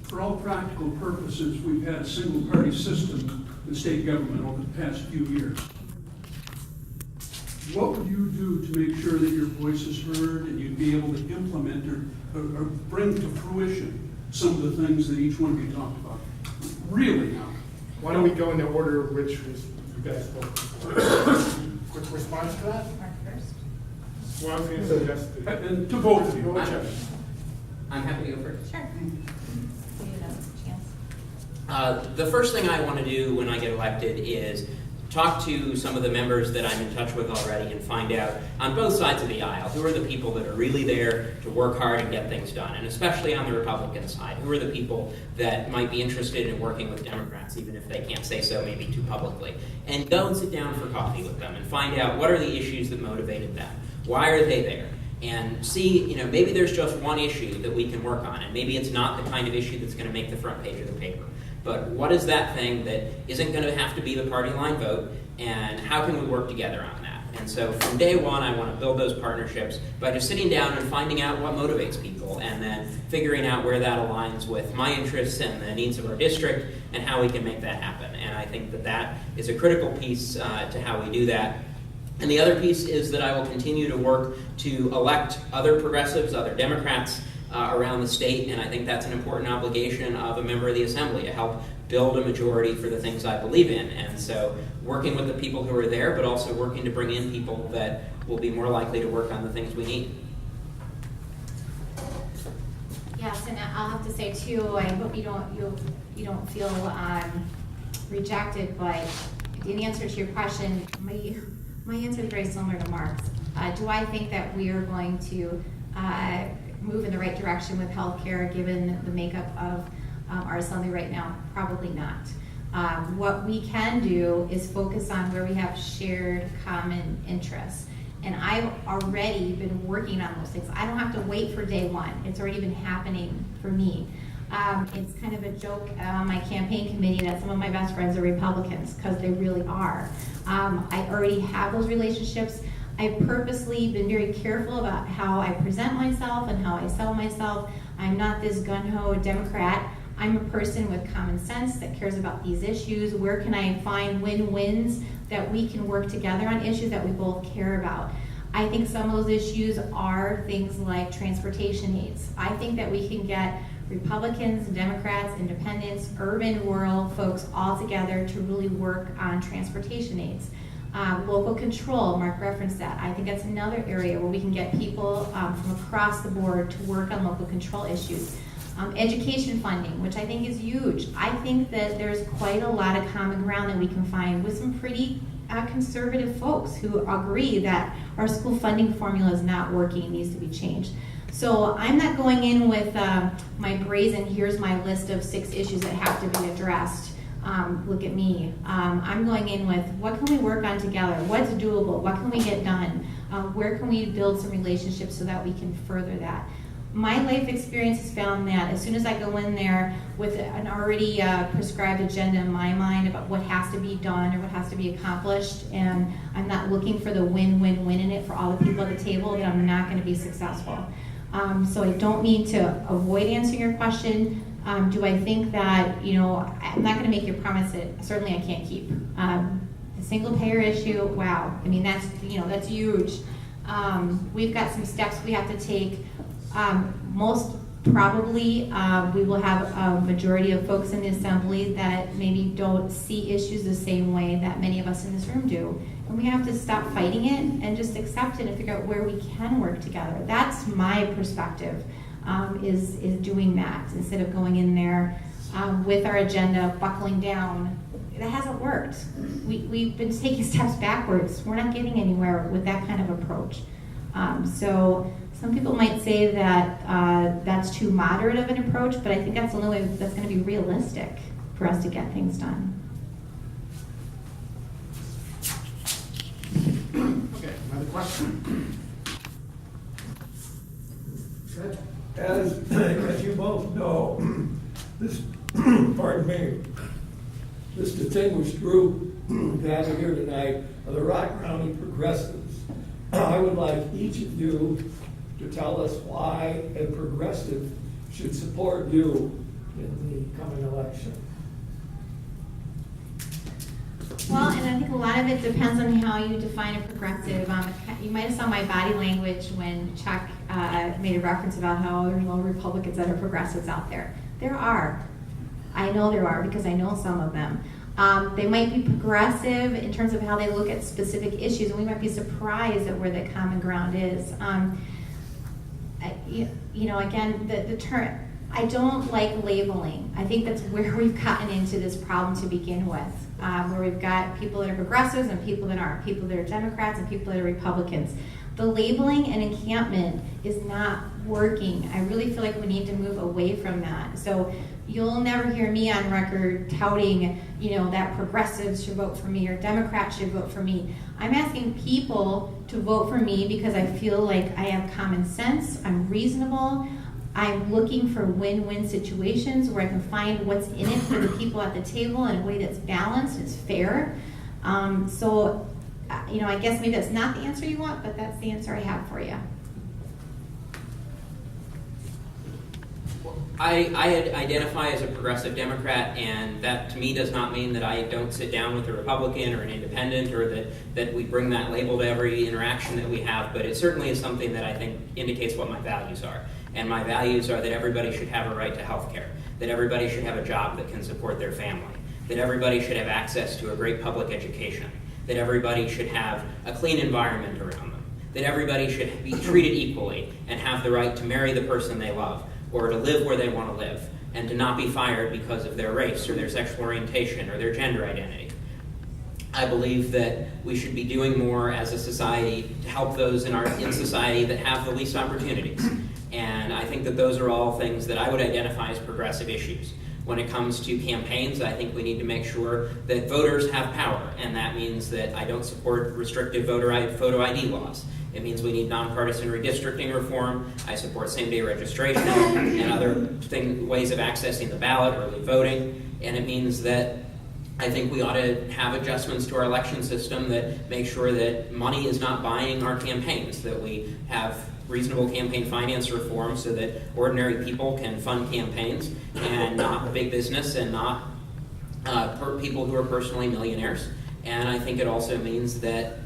for all practical purposes, we've had a single-party system in state government over the past few years. What would you do to make sure that your voice is heard and you'd be able to implement or bring to fruition some of the things that each one of you talked about? Really now. Why don't we go in the order of which was you guys spoke? Quick response to that? Mark first. Well, I was going to suggest And to both of you. I'm happy to go first. Sure. Give you a chance. The first thing I want to do when I get elected is talk to some of the members that I'm in touch with already and find out on both sides of the aisle who are the people that are really there to work hard and get things done, and especially on the Republican side, who are the people that might be interested in working with Democrats, even if they can't say so maybe too publicly, and go and sit down for coffee with them and find out what are the issues that motivated them, why are they there, and see, maybe there's just one issue that we can work on, and maybe it's not the kind of issue that's going to make the front page of the paper. But what is that thing that isn't going to have to be the party line vote, and how can we work together on that? And so from day one, I want to build those partnerships by just sitting down and finding out what motivates people, and then figuring out where that aligns with my interests and the needs of our district, and how we can make that happen. And I think that that is a critical piece to how we do that. And the other piece is that I will continue to work to elect other progressives, other Democrats, around the state, and I think that's an important obligation of a member of the Assembly to help build a majority for the things I believe in. And so working with the people who are there, but also working to bring in people that will be more likely to work on the things we need. Yes, and I'll have to say too, I hope you don't feel rejected, but in answer to your question, my answer is very similar to Mark's. Do I think that we are going to move in the right direction with healthcare given the makeup of our assembly right now? Probably not. What we can do is focus on where we have shared common interests. And I've already been working on those things. I don't have to wait for day one. It's already been happening for me. It's kind of a joke on my campaign committee that some of my best friends are Republicans, because they really are. I already have those relationships. I've purposely been very careful about how I present myself and how I sell myself. I'm not this gung-ho Democrat. I'm a person with common sense that cares about these issues. Where can I find win-wins that we can work together on issues that we both care about? I think some of those issues are things like transportation needs. I think that we can get Republicans, Democrats, independents, urban, rural folks all together to really work on transportation needs. Local control, Mark referenced that. I think that's another area where we can get people from across the board to work on local control issues. Education funding, which I think is huge. I think that there's quite a lot of common ground that we can find with some pretty conservative folks who agree that our school funding formula is not working, needs to be changed. So I'm not going in with my brazen, here's my list of 6 issues that have to be addressed. Look at me. I'm going in with what can we work on together? What's doable? What can we get done? Where can we build some relationships so that we can further that? My life experience has found that as soon as I go in there with an already prescribed agenda in my mind about what has to be done or what has to be accomplished, and I'm not looking for the win-win-win in it for all the people at the table, then I'm not going to be successful. So I don't mean to avoid answering your question. Do I think that, I'm not going to make you a promise that certainly I can't keep. The single payer issue, wow. I mean, that's huge. We've got some steps we have to take. Most probably, we will have a majority of folks in the assembly that maybe don't see issues the same way that many of us in this room do. And we have to stop fighting it and just accept it and figure out where we can work together. That's my perspective, is doing that instead of going in there with our agenda, buckling down. That hasn't worked. We've been taking steps backwards. We're not getting anywhere with that kind of approach. So some people might say that that's too moderate of an approach, but I think that's the only way that's going to be realistic for us to get things done. Okay, another question? Good. As you both know, this, pardon me, this distinguished group gathered here tonight are the Rock County Progressives. I would like each of you to tell us why a progressive should support you in the coming election? Well, and I think a lot of it depends on how you define a progressive. You might have saw my body language when Chuck made a reference about how there are no Republicans that are progressives out there. There are. I know there are because I know some of them. They might be progressive in terms of how they look at specific issues, and we might be surprised at where the common ground is. Again, the term, I don't like labeling. I think that's where we've gotten into this problem to begin with, where we've got people that are progressives and people that aren't, people that are Democrats and people that are Republicans. The labeling and encampment is not working. I really feel like we need to move away from that. So you'll never hear me on record touting, that progressives should vote for me or Democrats should vote for me. I'm asking people to vote for me because I feel like I have common sense, I'm reasonable, I'm looking for win-win situations where I can find what's in it for the people at the table in a way that's balanced, it's fair. I guess maybe that's not the answer you want, but that's the answer I have for you. I identify as a progressive Democrat, and that to me does not mean that I don't sit down with a Republican or an independent, or that we bring that label to every interaction that we have, but it certainly is something that I think indicates what my values are. And my values are that everybody should have a right to health care, that everybody should have a job that can support their family, that everybody should have access to a great public education, that everybody should have a clean environment around them, that everybody should be treated equally and have the right to marry the person they love, or to live where they want to live, and to not be fired because of their race or their sexual orientation or their gender identity. I believe that we should be doing more as a society to help those in society that have the least opportunities. And I think that those are all things that I would identify as progressive issues. When it comes to campaigns, I think we need to make sure that voters have power, and that means that I don't support restrictive photo ID laws. It means we need nonpartisan redistricting reform. I support same-day registration and other ways of accessing the ballot, early voting. And it means that I think we ought to have adjustments to our election system that make sure that money is not buying our campaigns, that we have reasonable campaign finance reform so that ordinary people can fund campaigns and not big business and not people who are personally millionaires. And I think it also means that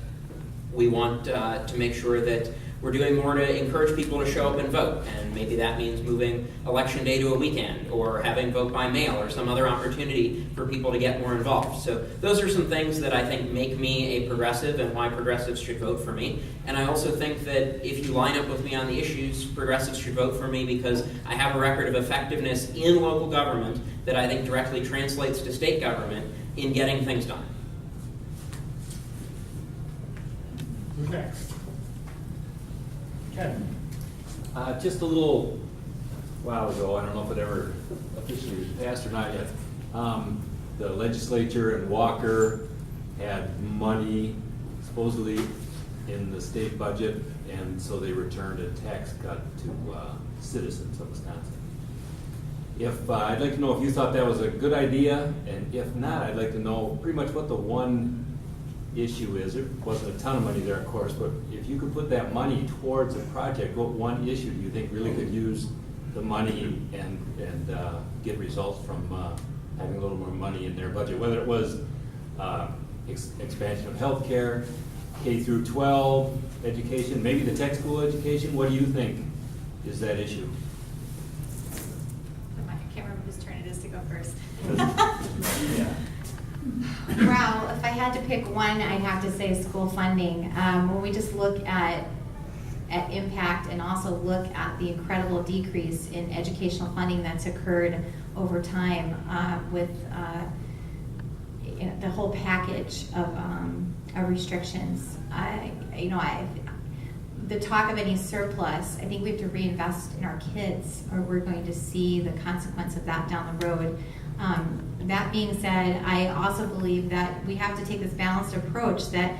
we want to make sure that we're doing more to encourage people to show up and vote. And maybe that means moving election day to a weekend, or having vote by mail, or some other opportunity for people to get more involved. So those are some things that I think make me a progressive and why progressives should vote for me. And I also think that if you line up with me on the issues, progressives should vote for me because I have a record of effectiveness in local government that I think directly translates to state government in getting things done. Who's next? Ken. Just a little while ago, I don't know if it ever officially passed or not yet, the legislature in Walker had money supposedly in the state budget, and so they returned a tax cut to citizens of Wisconsin. I'd like to know if you thought that was a good idea, and if not, I'd like to know pretty much what the one issue is. There wasn't a ton of money there, of course, but if you could put that money towards a project, what one issue do you think really could use the money and get results from having a little more money in their budget, whether it was expansion of healthcare, K through 12 education, maybe the tech school education? What do you think is that issue? I can't remember whose turn it is to go first. Yeah. Wow, if I had to pick one, I'd have to say school funding. When we just look at impact and also look at the incredible decrease in educational funding that's occurred over time with the whole package of restrictions. The talk of any surplus, I think we have to reinvest in our kids, or we're going to see the consequence of that down the road. That being said, I also believe that we have to take this balanced approach that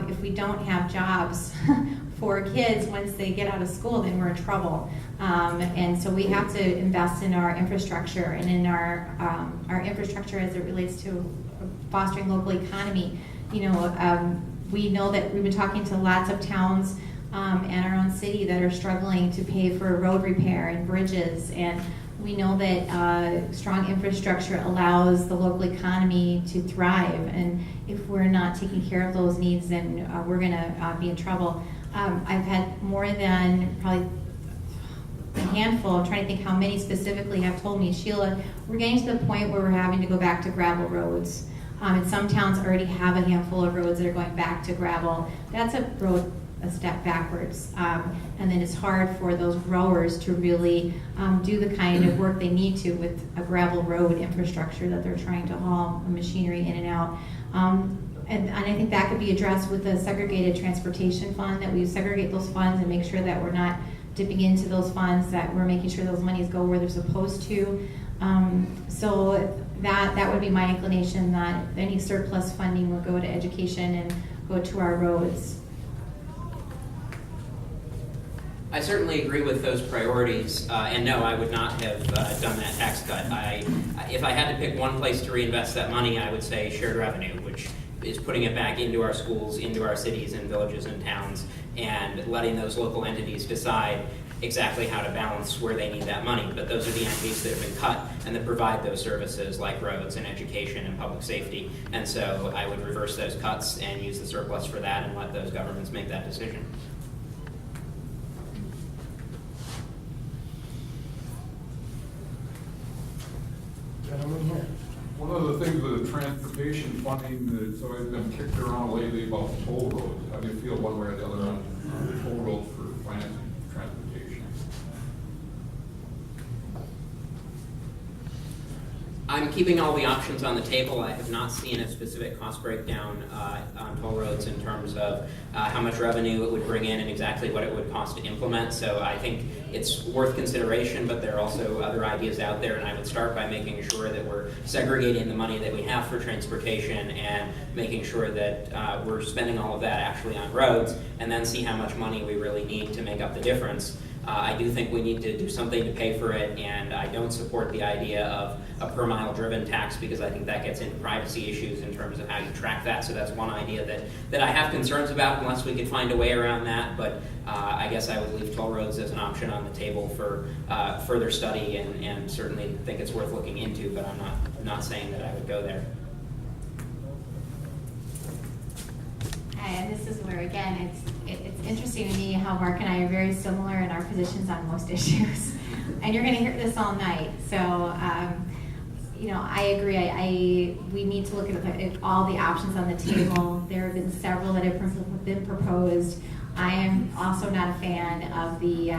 if we don't have jobs for kids once they get out of school, then we're in trouble. And so we have to invest in our infrastructure and in our infrastructure as it relates to fostering local economy. We know that we've been talking to lots of towns and our own city that are struggling to pay for road repair and bridges, and We know that strong infrastructure allows the local economy to thrive, and if we're not taking care of those needs, then we're going to be in trouble. I've had more than probably a handful, I'm trying to think how many specifically have told me, Sheila, we're getting to the point where we're having to go back to gravel roads. And some towns already have a handful of roads that are going back to gravel. That's a step backwards. And then it's hard for those growers to really do the kind of work they need to with a gravel road infrastructure that they're trying to haul machinery in and out. And I think that could be addressed with a segregated transportation fund, that we segregate those funds and make sure that we're not dipping into those funds, that we're making sure those monies go where they're supposed to. So that would be my inclination, that any surplus funding would go to education and go to our roads. I certainly agree with those priorities, and no, I would not have done that tax cut. If I had to pick one place to reinvest that money, I would say shared revenue, which is putting it back into our schools, into our cities and villages and towns, and letting those local entities decide exactly how to balance where they need that money. But those are the entities that have been cut and that provide those services like roads and education and public safety. And so I would reverse those cuts and use the surplus for that and let those governments make that decision. Gentlemen here. One of the things with the transportation funding that's always been kicked around lately about toll roads, how do you feel one way or the other on toll roads for financing transportation? I'm keeping all the options on the table. I have not seen a specific cost breakdown on toll roads in terms of how much revenue it would bring in and exactly what it would cost to implement. So I think it's worth consideration, but there are also other ideas out there, and I would start by making sure that we're segregating the money that we have for transportation and making sure that we're spending all of that actually on roads, and then see how much money we really need to make up the difference. I do think we need to do something to pay for it, and I don't support the idea of a per mile driven tax because I think that gets into privacy issues in terms of how you track that. So that's one idea that I have concerns about unless we could find a way around that. But I guess I would leave toll roads as an option on the table for further study, and certainly think it's worth looking into, but I'm not saying that I would go there. And this is where, again, it's interesting to me how Mark and I are very similar in our positions on most issues. And you're going to hear this all night. So, I agree. We need to look at all the options on the table. There have been several that have been proposed. I am also not a fan of the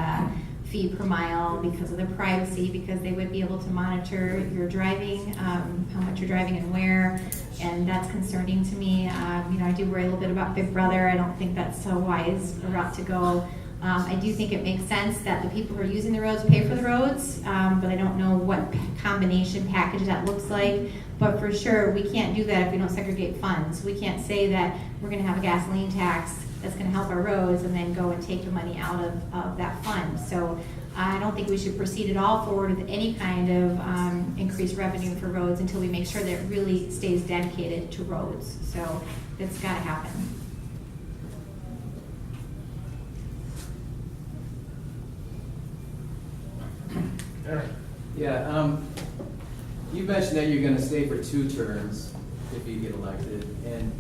fee per mile because of the privacy, because they would be able to monitor your driving, how much you're driving and where, and that's concerning to me. I do worry a little bit about Big Brother. I don't think that's so wise a route to go. I do think it makes sense that the people who are using the roads pay for the roads, but I don't know what combination package that looks like. But for sure, we can't do that if we don't segregate funds. We can't say that we're going to have a gasoline tax that's going to help our roads and then go and take the money out of that fund. So I don't think we should proceed at all forward with any kind of increased revenue for roads until we make sure that it really stays dedicated to roads. So that's got to happen. Eric. Yeah, you mentioned that you're going to stay for 2 terms if you get elected, and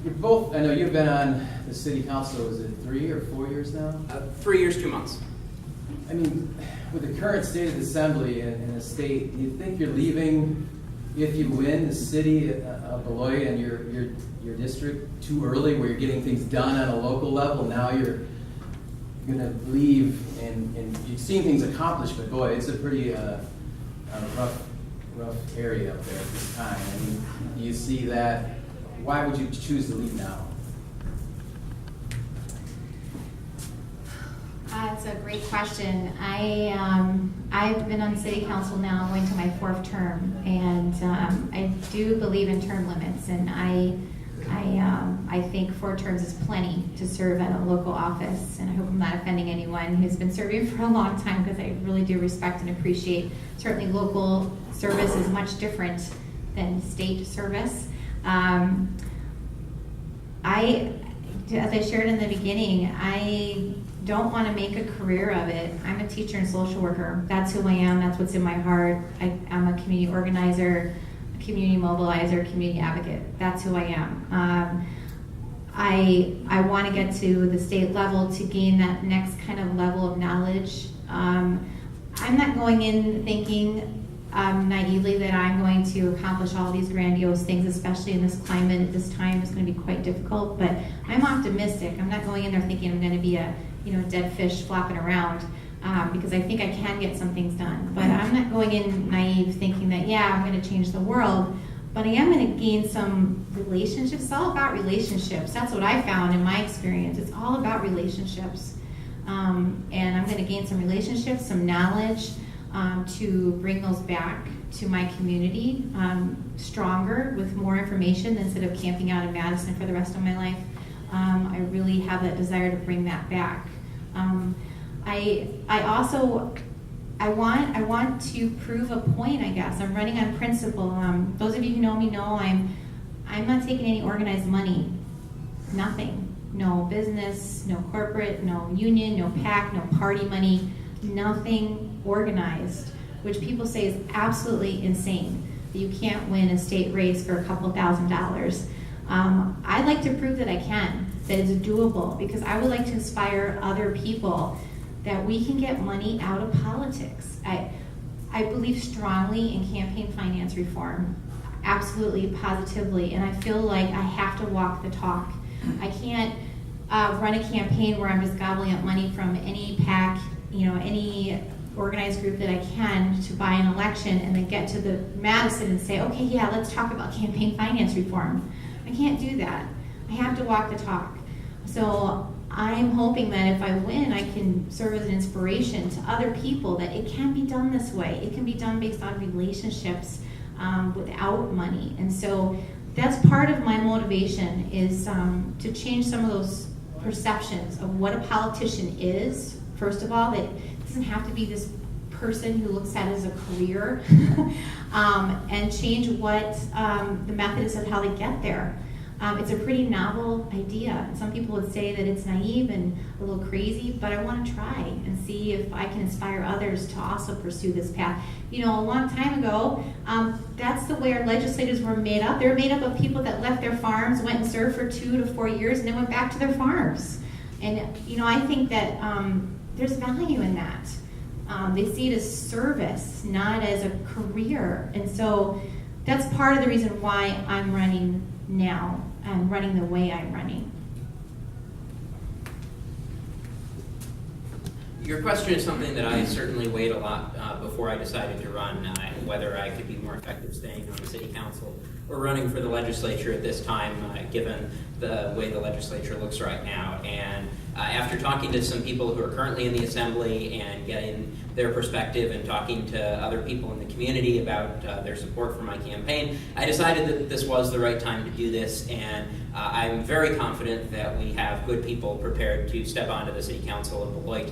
you're both, I know you've been on the city council, is it 3 or 4 years now? 3 years, 2 months. I mean, with the current state of the assembly and the state, do you think you're leaving, if you win, the city of Beloit and your district too early, where you're getting things done on a local level? Now you're going to leave and you've seen things accomplished, but boy, it's a pretty rough area up there at this time. I mean, you see that. Why would you choose to leave now? That's a great question. I've been on city council now, going to my 4th term, and I do believe in term limits, and I think 4 terms is plenty to serve at a local office, and I hope I'm not offending anyone who's been serving for a long time, because I really do respect and appreciate. Certainly local service is much different than state service. As I shared in the beginning, I don't want to make a career of it. I'm a teacher and social worker. That's who I am. That's what's in my heart. I'm a community organizer, a community mobilizer, community advocate. That's who I am. I want to get to the state level to gain that next kind of level of knowledge. I'm not going in thinking naively that I'm going to accomplish all these grandiose things, especially in this climate at this time. It's going to be quite difficult, but I'm optimistic. I'm not going in there thinking I'm going to be a dead fish flopping around, because I think I can get some things done. But I'm not going in naive thinking that, yeah, I'm going to change the world, but I am going to gain some relationships. It's all about relationships. That's what I found in my experience. It's all about relationships. And I'm going to gain some relationships, some knowledge, to bring those back to my community stronger with more information instead of camping out in Madison for the rest of my life. I really have that desire to bring that back. I want to prove a point, I guess. I'm running on principle. Those of you who know me know I'm not taking any organized money. Nothing. No business, no corporate, no union, no PAC, no party money, nothing organized, which people say is absolutely insane, that you can't win a state race for a couple $1,000s. I'd like to prove that I can, that it's doable, because I would like to inspire other people that we can get money out of politics. I believe strongly in campaign finance reform, absolutely, positively, and I feel like I have to walk the talk. I can't run a campaign where I'm just gobbling up money from any PAC, any organized group that I can to buy an election and then get to the Madison and say, okay, yeah, let's talk about campaign finance reform. I can't do that. I have to walk the talk. So I'm hoping that if I win, I can serve as an inspiration to other people that it can be done this way. It can be done based on relationships without money. And so that's part of my motivation is to change some of those perceptions of what a politician is, first of all, that it doesn't have to be this person who looks at it as a career, and change what the method is of how they get there. It's a pretty novel idea. Some people would say that it's naive and a little crazy, but I want to try and see if I can inspire others to also pursue this path. A long time ago, that's the way our legislators were made up. They were made up of people that left their farms, went and served for 2 to 4 years, and then went back to their farms. And, I think that there's value in that. They see it as service, not as a career. And so that's part of the reason why I'm running now. I'm running the way I'm running. Your question is something that I certainly weighed a lot before I decided to run, whether I could be more effective staying on the city council or running for the legislature at this time, given the way the legislature looks right now. And after talking to some people who are currently in the assembly and getting their perspective and talking to other people in the community about their support for my campaign, I decided that this was the right time to do this, and I'm very confident that we have good people prepared to step onto the city council of Beloit,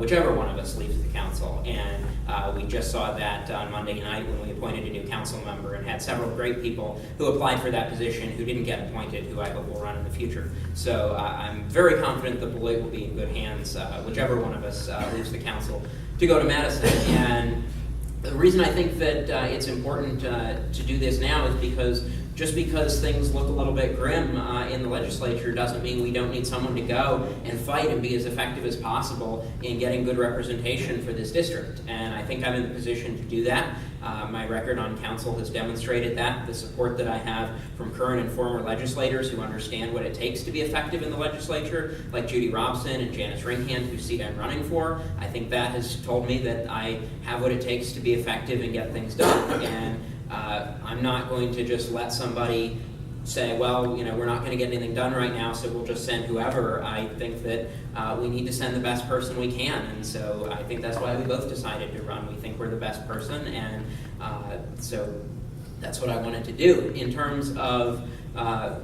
whichever one of us leaves the council. And we just saw that on Monday night when we appointed a new council member and had several great people who applied for that position who didn't get appointed, who I hope will run in the future. So I'm very confident that Beloit will be in good hands, whichever one of us leaves the council, to go to Madison. And the reason I think that it's important to do this now is because just because things look a little bit grim in the legislature doesn't mean we don't need someone to go and fight and be as effective as possible in getting good representation for this district. And I think I'm in the position to do that. My record on council has demonstrated that. The support that I have from current and former legislators who understand what it takes to be effective in the legislature, like Judy Robson and Janis Ringhand, whose seat I'm running for, I think that has told me that I have what it takes to be effective and get things done. And I'm not going to just let somebody say, well, we're not going to get anything done right now, so we'll just send whoever. I think that we need to send the best person we can, and so I think that's why we both decided to run. We think we're the best person, and so that's what I wanted to do. In terms of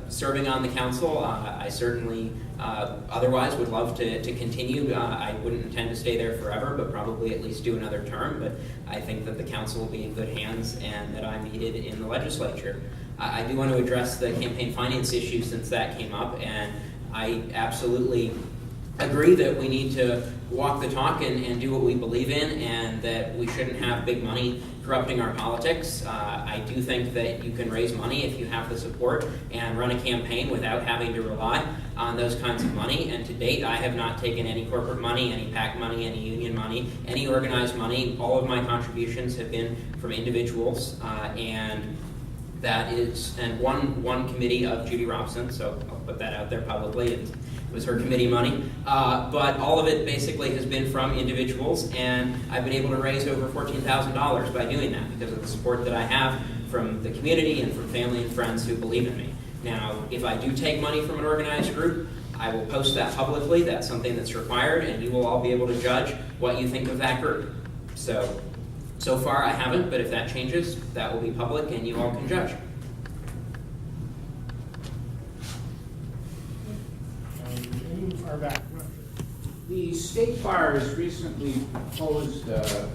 serving on the council, I certainly otherwise would love to continue. I wouldn't intend to stay there forever, but probably at least do another term. But I think that the council will be in good hands and that I'm needed in the legislature. I do want to address the campaign finance issue since that came up, and I absolutely agree that we need to walk the talk and do what we believe in, and that we shouldn't have big money corrupting our politics. I do think that you can raise money if you have the support and run a campaign without having to rely on those kinds of money. And to date, I have not taken any corporate money, any PAC money, any union money, any organized money. All of my contributions have been from individuals, and that is, and one committee of Judy Robson, so I'll put that out there publicly. It was her committee money, but all of it basically has been from individuals, and I've been able to raise over $14,000 by doing that because of the support that I have from the community and from family and friends who believe in me. Now, if I do take money from an organized group, I will post that publicly. That's something that's required, and you will all be able to judge what you think of that group. So far I haven't, but if that changes, that will be public and you all can judge. Far back. The state bar has recently proposed to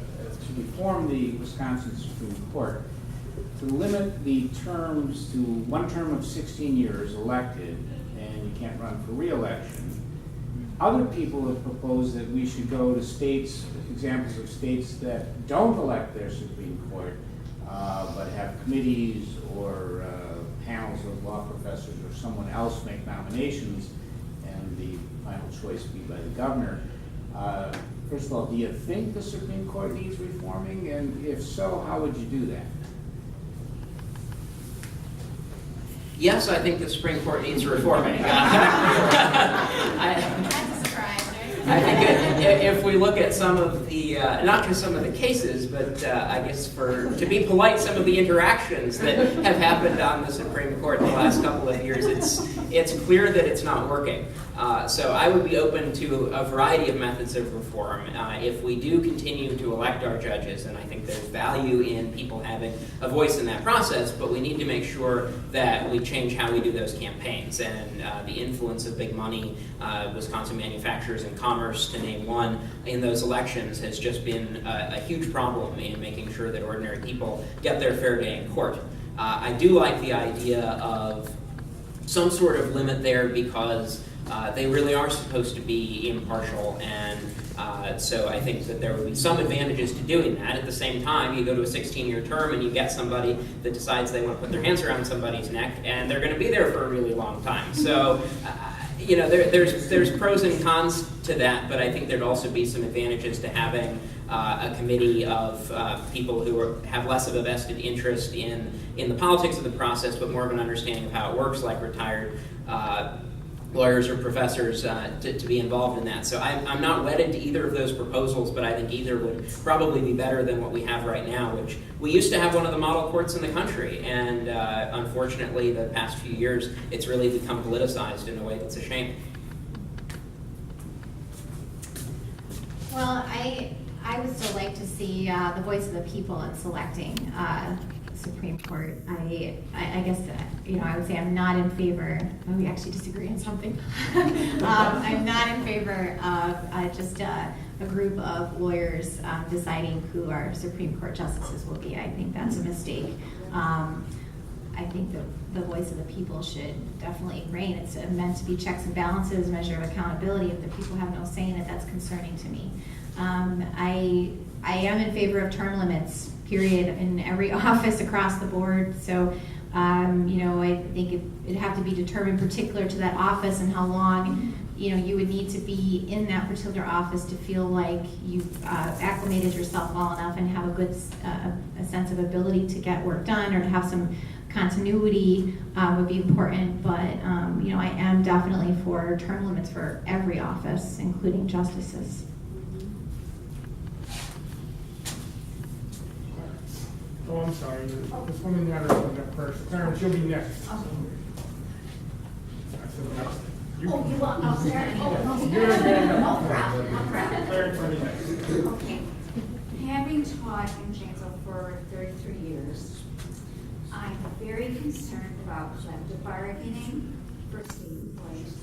reform the Wisconsin Supreme Court to limit the terms to one term of 16 years elected, and you can't run for re-election. Other people have proposed that we should go to states, examples of states that don't elect their Supreme Court, but have committees or panels of law professors or someone else make nominations, and the final choice be by the governor. First of all, do you think the Supreme Court needs reforming? And if so, how would you do that? Yes, I think the Supreme Court needs reforming. I think if we look at some of the, not just some of the cases, but I guess to be polite, some of the interactions that have happened on the Supreme Court in the last couple of years, it's clear that it's not working. So I would be open to a variety of methods of reform. If we do continue to elect our judges, and I think there's value in people having a voice in that process, but we need to make sure that we change how we do those campaigns. And the influence of big money, Wisconsin manufacturers and commerce, to name one, in those elections has just been a huge problem in making sure that ordinary people get their fair day in court. I do like the idea of some sort of limit there because they really are supposed to be impartial, and so I think that there would be some advantages to doing that. At the same time, you go to a 16-year term and you get somebody that decides they want to put their hands around somebody's neck, and they're going to be there for a really long time. So, you know, there's pros and cons to that, but I think there'd also be some advantages to having a committee of people who have less of a vested interest in the politics of the process, but more of an understanding of how it works, like retired lawyers or professors to be involved in that. So I'm not wedded to either of those proposals, but I think either would probably be better than what we have right now, which we used to have one of the model courts in the country, and unfortunately the past few years it's really become politicized in a way that's a shame. Well, I would still like to see the voice of the people in selecting Supreme Court. I guess you know, I would say I'm not in favor. Oh, we actually disagree on something. I'm not in favor of just a group of lawyers deciding who our Supreme Court justices will be. I think that's a mistake. I think the voice of the people should definitely reign. It's meant to be checks and balances, measure of accountability. If the people have no say in it, that's concerning to me. I am in favor of term limits, period, in every office across the board. So, you know, I think it'd have to be determined particular to that office and how long, you know, you would need to be in that particular office to feel like you've acclimated yourself well enough and have a good a sense of ability to get work done, or to have some continuity would be important. But, you know, I am definitely for term limits for every office, including justices. Oh, I'm sorry. This woman had her hand up first. Clarence, you'll be next. Oh, You want up there? Oh, You're gonna get no up. problem, no problem. Clarence, you'll be next. Okay. Having taught in Janesville for 33 years, I'm very concerned about collective bargaining for state employees.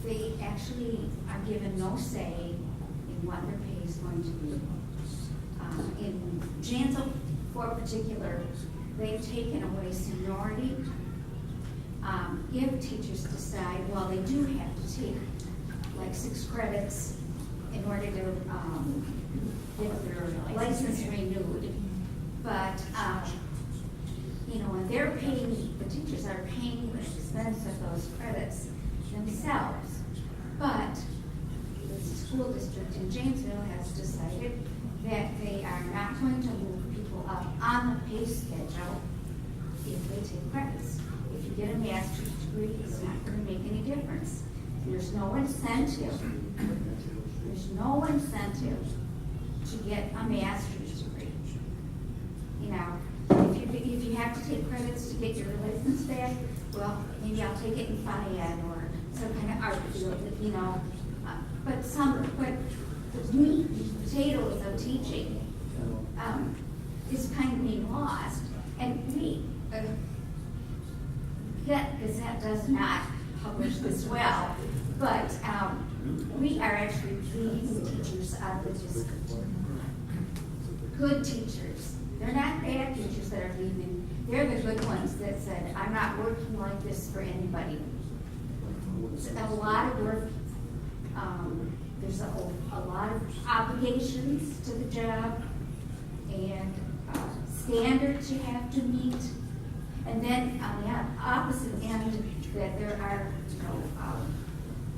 They actually are given no say in what their pay is going to be. In Janesville, for particular, they've taken away seniority. If teachers decide, well, they do have to take like 6 credits in order to get their license renewed. But, you know, and they're paying, the teachers are paying the expense of those credits themselves. But the school district in Janesville has decided that they are not going to move people up on the pay schedule if they take credits. If you get a master's degree, it's not going to make any difference. There's no incentive. There's no incentive to get a master's degree. You know, if you have to take credits to get your license back, well, maybe I'll take it in FIAD or some kind of art field, you know. But the meat and potatoes of teaching is kind of being lost. And Gazette does not publish this well, but we are actually leading the teachers out of the district. Good teachers. They're not bad teachers that are leaving. They're the good ones that said, I'm not working like this for anybody. It's a lot of work. There's a lot of obligations to the job and standards you have to meet. And then on the opposite end, that there are, you know,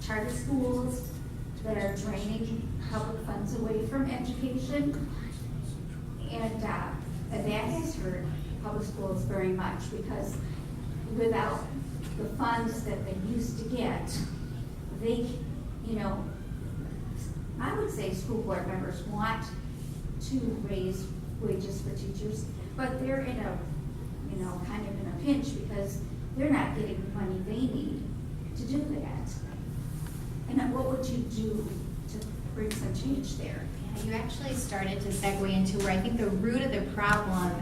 charter schools that are draining public funds away from education. And that has hurt public schools very much, because without the funds that they used to get, they, you know, I would say school board members want to raise wages for teachers, but they're in a, you know, kind of in a pinch because they're not getting the money they need to do that. And what would you do to bring some change there? You actually started to segue into where I think the root of the problem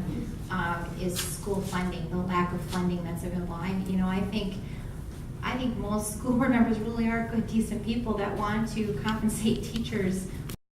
is school funding, the lack of funding that's available. You know, I think most school board members really are good, decent people that want to compensate teachers